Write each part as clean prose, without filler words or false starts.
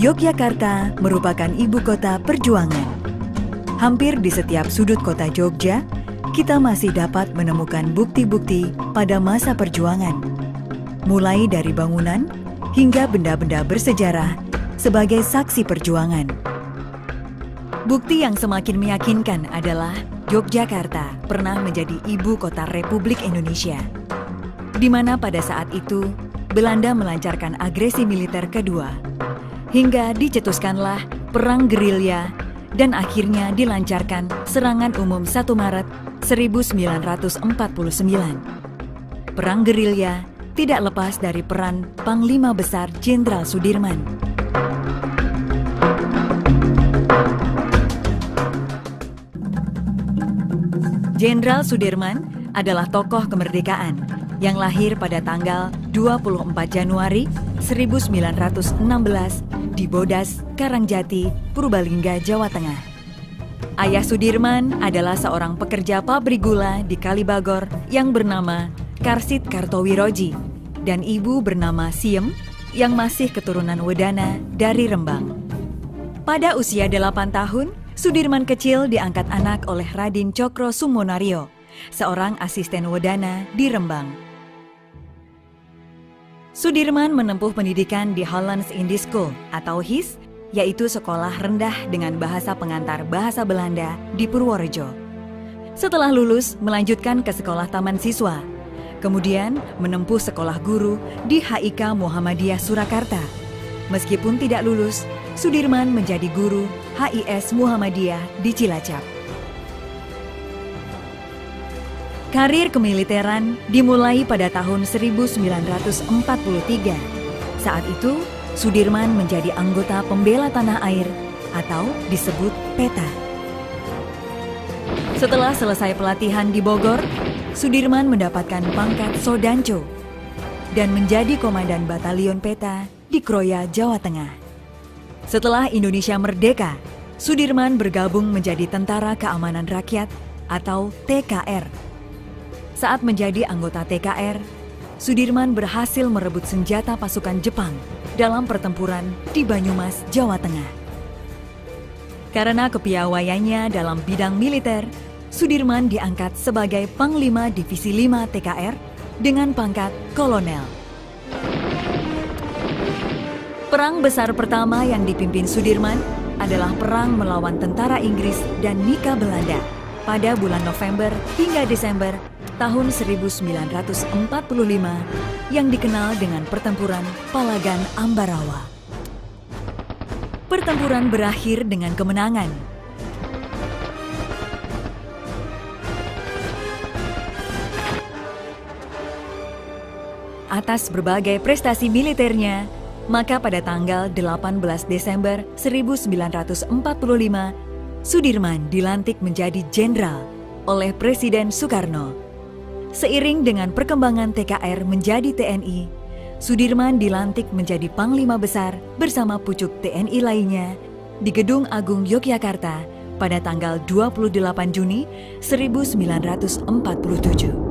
Yogyakarta merupakan ibu kota perjuangan. Hampir di setiap sudut kota Jogja, kita masih dapat menemukan bukti-bukti pada masa perjuangan. Mulai dari bangunan hingga benda-benda bersejarah sebagai saksi perjuangan. Bukti yang semakin meyakinkan adalah Yogyakarta pernah menjadi ibu kota Republik Indonesia, di mana pada saat itu Belanda melancarkan agresi militer kedua, hingga dicetuskanlah Perang Gerilya dan akhirnya dilancarkan Serangan Umum 1 Maret 1949. Perang Gerilya tidak lepas dari peran Panglima Besar Jenderal Sudirman. Jenderal Sudirman adalah tokoh kemerdekaan yang lahir pada tanggal 24 Januari 1916 di Bodas, Karangjati, Purbalingga, Jawa Tengah. Ayah Sudirman adalah seorang pekerja pabrik gula di Kalibagor yang bernama Karsit Kartowiroji dan ibu bernama Siem yang masih keturunan Wedana dari Rembang. Pada usia 8 tahun, Sudirman kecil diangkat anak oleh Raden Cokro Sumonario, seorang asisten Wedana di Rembang. Sudirman menempuh pendidikan di Hollands Indisch School atau HIS, yaitu sekolah rendah dengan bahasa pengantar bahasa Belanda di Purworejo. Setelah lulus, melanjutkan ke sekolah taman siswa, kemudian menempuh sekolah guru di HIK Muhammadiyah Surakarta. Meskipun tidak lulus, Sudirman menjadi guru HIS Muhammadiyah di Cilacap. Karir kemiliteran dimulai pada tahun 1943. Saat itu, Sudirman menjadi anggota pembela tanah air atau disebut PETA. Setelah selesai pelatihan di Bogor, Sudirman mendapatkan pangkat Sodanco dan menjadi komandan batalion PETA di Kroya, Jawa Tengah. Setelah Indonesia merdeka, Sudirman bergabung menjadi Tentara Keamanan Rakyat atau TKR. Saat menjadi anggota TKR, Sudirman berhasil merebut senjata pasukan Jepang dalam pertempuran di Banyumas, Jawa Tengah. Karena kepiawaiannya dalam bidang militer, Sudirman diangkat sebagai Panglima Divisi 5 TKR dengan pangkat Kolonel. Perang besar pertama yang dipimpin Sudirman adalah perang melawan tentara Inggris dan Nika Belanda pada bulan November hingga Desember tahun 1945 yang dikenal dengan Pertempuran Palagan Ambarawa. Pertempuran berakhir dengan kemenangan. atas berbagai prestasi militernya, maka pada tanggal 18 Desember 1945, Sudirman dilantik menjadi jenderal oleh Presiden Soekarno. Seiring dengan perkembangan TKR menjadi TNI, Sudirman dilantik menjadi Panglima Besar bersama pucuk TNI lainnya di Gedung Agung Yogyakarta pada tanggal 28 Juni 1947.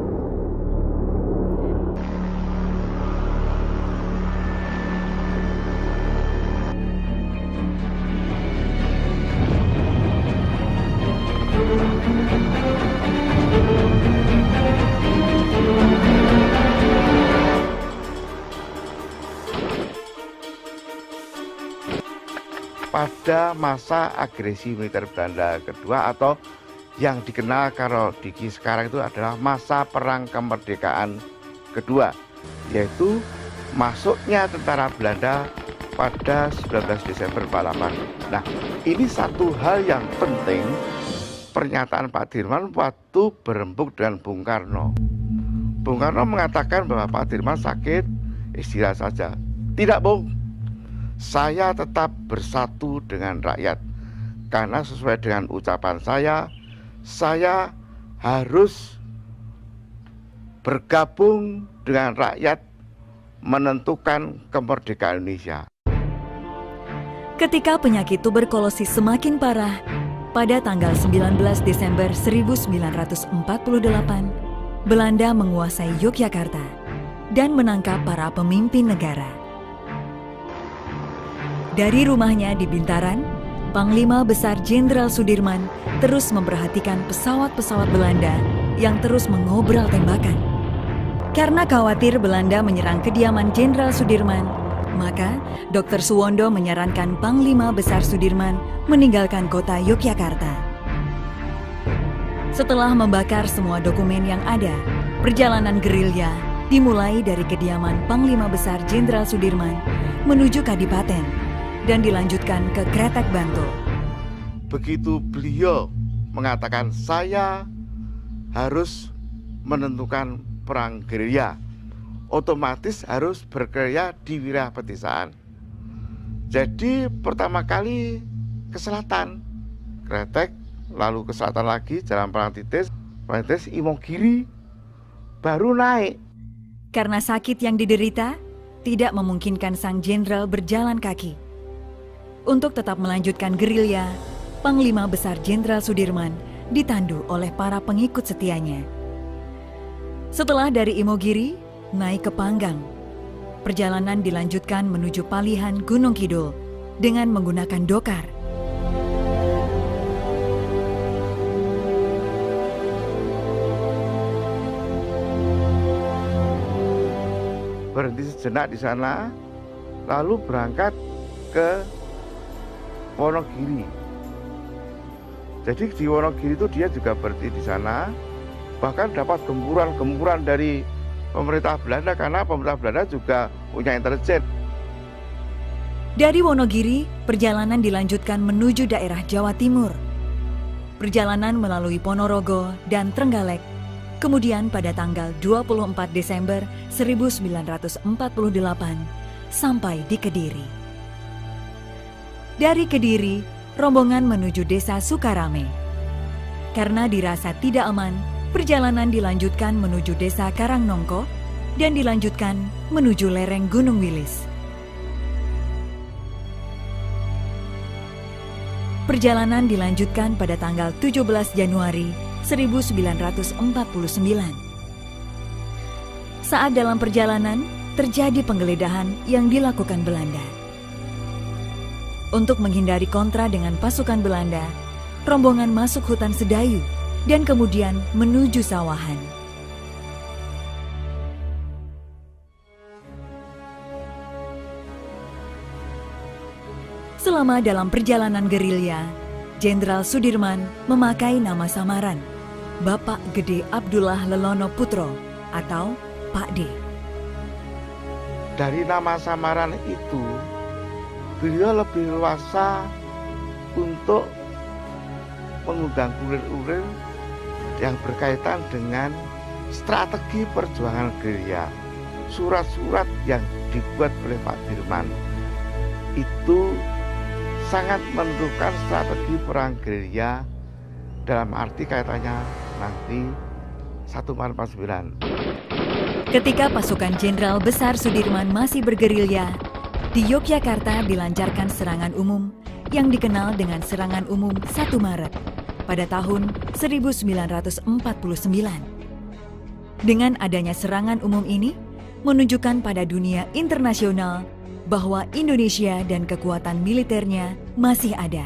Pada masa agresi militer Belanda kedua atau yang dikenal kalau di sekarang itu adalah masa perang kemerdekaan kedua, yaitu masuknya tentara Belanda pada 19 Desember 48. Nah, ini satu hal yang penting pernyataan Pak Dirman waktu berembuk dengan Bung Karno. Bung Karno mengatakan bahwa Pak Dirman sakit, istirahat saja. Tidak, Bung. Saya tetap bersatu dengan rakyat, karena sesuai dengan ucapan saya harus bergabung dengan rakyat menentukan kemerdekaan Indonesia. Ketika penyakit tuberkulosis semakin parah, pada tanggal 19 Desember 1948, Belanda menguasai Yogyakarta dan menangkap para pemimpin negara. Dari rumahnya di Bintaran, Panglima Besar Jenderal Sudirman terus memperhatikan pesawat-pesawat Belanda yang terus mengobrol tembakan. Karena khawatir Belanda menyerang kediaman Jenderal Sudirman, maka Dr. Suwondo menyarankan Panglima Besar Sudirman meninggalkan kota Yogyakarta. Setelah membakar semua dokumen yang ada, perjalanan gerilya dimulai dari kediaman Panglima Besar Jenderal Sudirman menuju Kadipaten dan dilanjutkan ke Kretek Bantul. Begitu beliau mengatakan saya harus menentukan perang gerilya, otomatis harus bergerilya di wilayah pedesaan. Jadi pertama kali ke selatan, Kretek, lalu ke selatan lagi Jalan Parangtritis, Imogiri, baru naik. Karena sakit yang diderita, tidak memungkinkan sang jenderal berjalan kaki. Untuk tetap melanjutkan gerilya, Panglima Besar Jenderal Sudirman ditandu oleh para pengikut setianya. Setelah dari Imogiri, naik ke Panggang. Perjalanan dilanjutkan menuju Palihan Gunung Kidul dengan menggunakan dokar. Berhenti sejenak di sana, lalu berangkat ke Wonogiri. Jadi di Wonogiri itu dia juga berhenti di sana, bahkan dapat gempuran dari pemerintah Belanda karena pemerintah Belanda juga punya intelijen. Dari Wonogiri, perjalanan dilanjutkan menuju daerah Jawa Timur. Perjalanan melalui Ponorogo dan Trenggalek. Kemudian pada tanggal 24 Desember 1948 sampai di Kediri. Dari Kediri, rombongan menuju desa Sukarame. Karena dirasa tidak aman, perjalanan dilanjutkan menuju desa Karangnongko dan dilanjutkan menuju lereng Gunung Wilis. Perjalanan dilanjutkan pada tanggal 17 Januari 1949. Saat dalam perjalanan, terjadi penggeledahan yang dilakukan Belanda. Untuk menghindari kontra dengan pasukan Belanda, rombongan masuk hutan Sedayu dan kemudian menuju Sawahan. Selama dalam perjalanan gerilya, Jenderal Sudirman memakai nama samaran Bapak Gede Abdullah Lelono Putro atau Pak D. Dari nama samaran itu, beliau lebih leluasa untuk mengundang kurir-kurir yang berkaitan dengan strategi perjuangan gerilya. surat-surat yang dibuat oleh Pak Dirman itu sangat menentukan strategi perang gerilya dalam arti kaitannya nanti 1449. Ketika pasukan Jenderal Besar Sudirman masih bergerilya, di Yogyakarta dilancarkan serangan umum yang dikenal dengan Serangan Umum 1 Maret pada tahun 1949. Dengan adanya serangan umum ini, menunjukkan pada dunia internasional bahwa Indonesia dan kekuatan militernya masih ada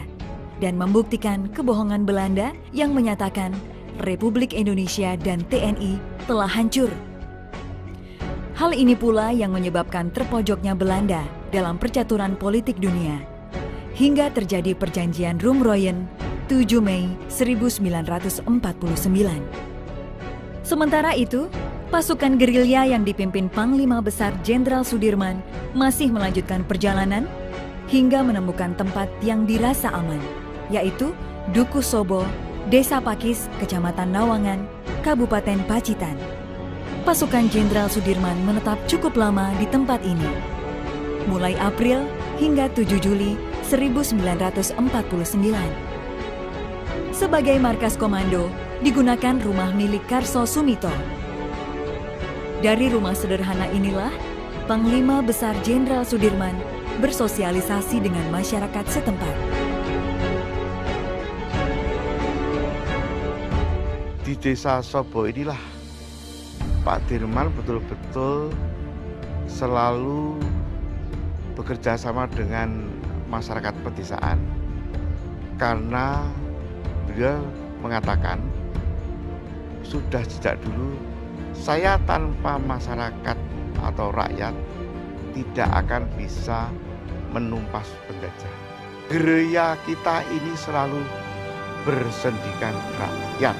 dan membuktikan kebohongan Belanda yang menyatakan Republik Indonesia dan TNI telah hancur. Hal ini pula yang menyebabkan terpojoknya Belanda dalam percaturan politik dunia hingga terjadi perjanjian Roem-Royen 7 Mei 1949. Sementara itu, pasukan gerilya yang dipimpin Panglima Besar Jenderal Sudirman masih melanjutkan perjalanan hingga menemukan tempat yang dirasa aman, yaitu Dukuh Sobo, Desa Pakis, Kecamatan Nawangan, Kabupaten Pacitan. Pasukan Jenderal Sudirman menetap cukup lama di tempat ini, mulai April hingga 7 Juli 1949. Sebagai markas komando, digunakan rumah milik Karso Sumito. Dari rumah sederhana inilah, Panglima Besar Jenderal Sudirman bersosialisasi dengan masyarakat setempat. Di Desa Sobo inilah Pak Dirman betul-betul selalu bekerja sama dengan masyarakat pedesaan, karena beliau mengatakan sudah sejak dulu, saya tanpa masyarakat atau rakyat tidak akan bisa menumpas penjajah. Gerilya kita ini selalu bersendikan rakyat.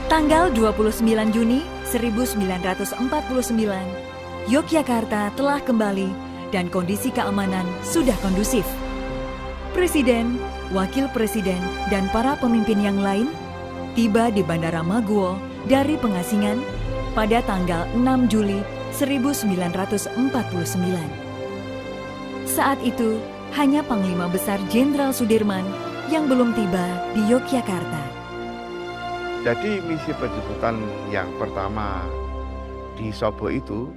Tanggal 29 Juni 1949, Yogyakarta telah kembali dan kondisi keamanan sudah kondusif. Presiden, wakil presiden, dan para pemimpin yang lain tiba di Bandara Maguwo dari pengasingan pada tanggal 6 Juli 1949. Saat itu, hanya Panglima Besar Jenderal Sudirman yang belum tiba di Yogyakarta. Jadi misi penjemputan yang pertama di Sobo itu,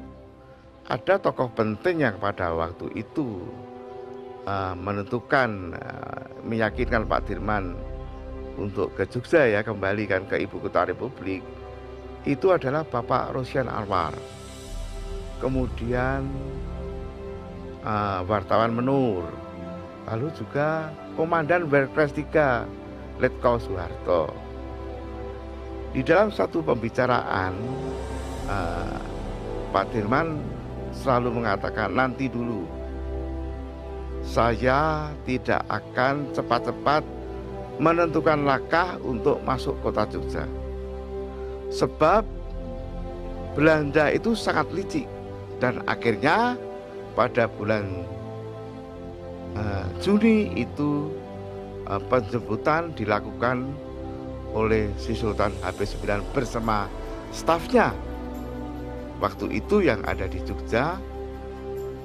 ada tokoh penting yang pada waktu itu menentukan, meyakinkan Pak Dirman untuk ke Jogja, ya, kembali kan ke ibu kota Republik. Itu adalah Bapak Rosian Anwar, kemudian wartawan Menur, lalu juga Komandan Berpres 3 Letkol Soeharto. Di dalam satu pembicaraan, Pak Dirman selalu mengatakan, nanti dulu, saya tidak akan cepat-cepat menentukan langkah untuk masuk kota Jogja. Sebab Belanda itu sangat licik, dan akhirnya pada bulan Juni itu penjemputan dilakukan oleh si Sultan HP9 bersama stafnya waktu itu yang ada di Jogja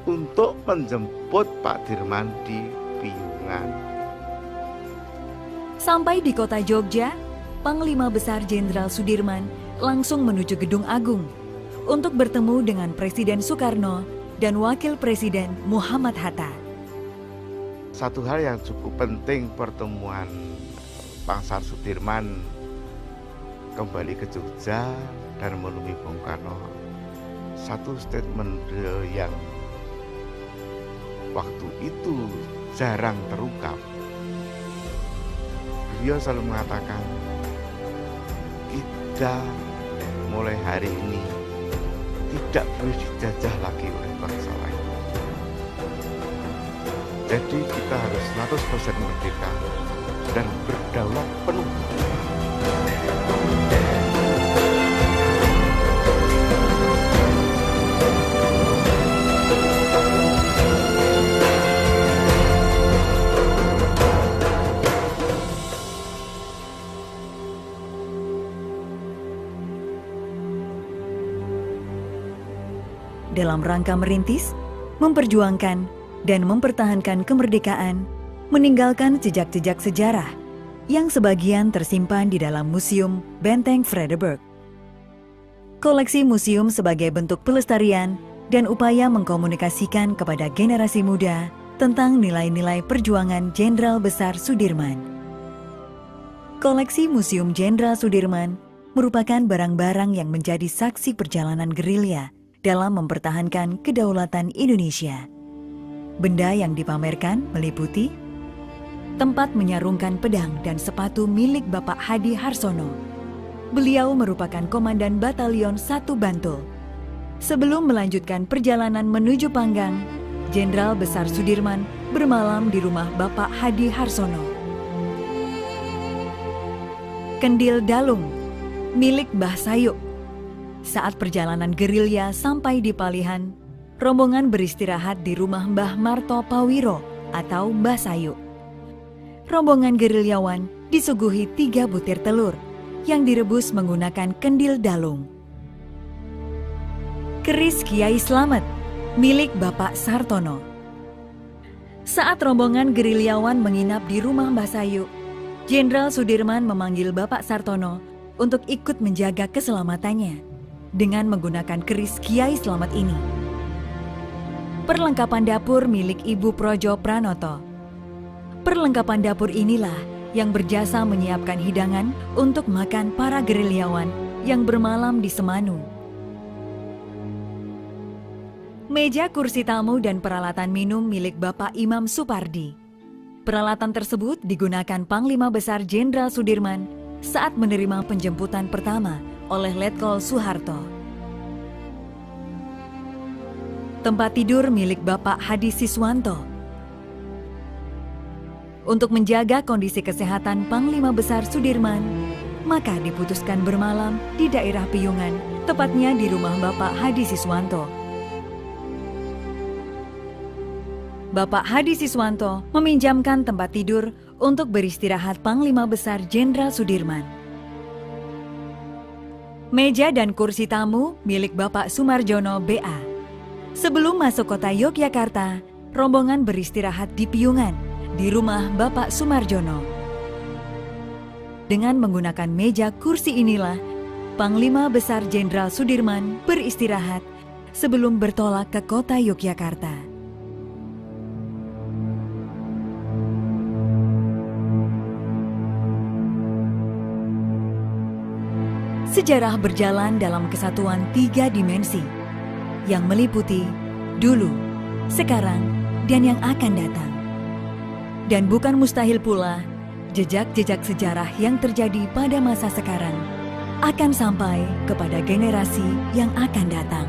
untuk menjemput Pak Dirman di Piungan. Sampai di kota Jogja, Panglima Besar Jenderal Sudirman langsung menuju Gedung Agung untuk bertemu dengan Presiden Soekarno dan Wakil Presiden Muhammad Hatta. Satu hal yang cukup penting pertemuan Pangsar Sudirman kembali ke Jogja dan menemui Bung Karno, satu statement beliau yang waktu itu jarang terungkap. Beliau selalu mengatakan, kita mulai hari ini tidak boleh dijajah lagi oleh bangsa lain. Jadi kita harus 100% merdeka dan berdaulat penuh. dalam rangka merintis, memperjuangkan, dan mempertahankan kemerdekaan, meninggalkan jejak-jejak sejarah yang sebagian tersimpan di dalam Museum Benteng Vredenburg. Koleksi museum sebagai bentuk pelestarian dan upaya mengkomunikasikan kepada generasi muda tentang nilai-nilai perjuangan Jenderal Besar Sudirman. Koleksi Museum Jenderal Sudirman merupakan barang-barang yang menjadi saksi perjalanan gerilya dalam mempertahankan kedaulatan Indonesia. Benda yang dipamerkan meliputi tempat menyarungkan pedang dan sepatu milik Bapak Hadi Harsono. Beliau merupakan Komandan Batalion 1 Bantul. Sebelum melanjutkan perjalanan menuju Panggang, Jenderal Besar Sudirman bermalam di rumah Bapak Hadi Harsono. Kendil Dalung milik Mbah Sayuk. Saat perjalanan gerilya sampai di Palihan, rombongan beristirahat di rumah Mbah Marto Pawiro atau Mbah Sayuk. Rombongan gerilyawan disuguhi 3 butir telur yang direbus menggunakan kendil dalung. Keris Kiai Slamet milik Bapak Sartono. Saat rombongan gerilyawan menginap di rumah Mbah Sayuk, Jenderal Sudirman memanggil Bapak Sartono untuk ikut menjaga keselamatannya dengan menggunakan keris Kiai Slamet ini. Perlengkapan dapur milik Ibu Projo Pranoto. Perlengkapan dapur inilah yang berjasa menyiapkan hidangan untuk makan para gerilyawan yang bermalam di Semanu. Meja kursi tamu dan peralatan minum milik Bapak Imam Supardi. Peralatan tersebut digunakan Panglima Besar Jenderal Sudirman saat menerima penjemputan pertama oleh Letkol Soeharto. Tempat tidur milik Bapak Hadi Siswanto. Untuk menjaga kondisi kesehatan Panglima Besar Sudirman, maka diputuskan bermalam di daerah Piyungan, tepatnya di rumah Bapak Hadi Siswanto. Bapak Hadi Siswanto meminjamkan tempat tidur untuk beristirahat Panglima Besar Jenderal Sudirman. Meja dan kursi tamu milik Bapak Sumarjono BA. Sebelum masuk kota Yogyakarta, rombongan beristirahat di Piyungan, di rumah Bapak Sumarjono. Dengan menggunakan meja kursi inilah, Panglima Besar Jenderal Sudirman beristirahat sebelum bertolak ke kota Yogyakarta. Sejarah berjalan dalam kesatuan 3 dimensi yang meliputi dulu, sekarang, dan yang akan datang. Dan bukan mustahil pula jejak-jejak sejarah yang terjadi pada masa sekarang akan sampai kepada generasi yang akan datang.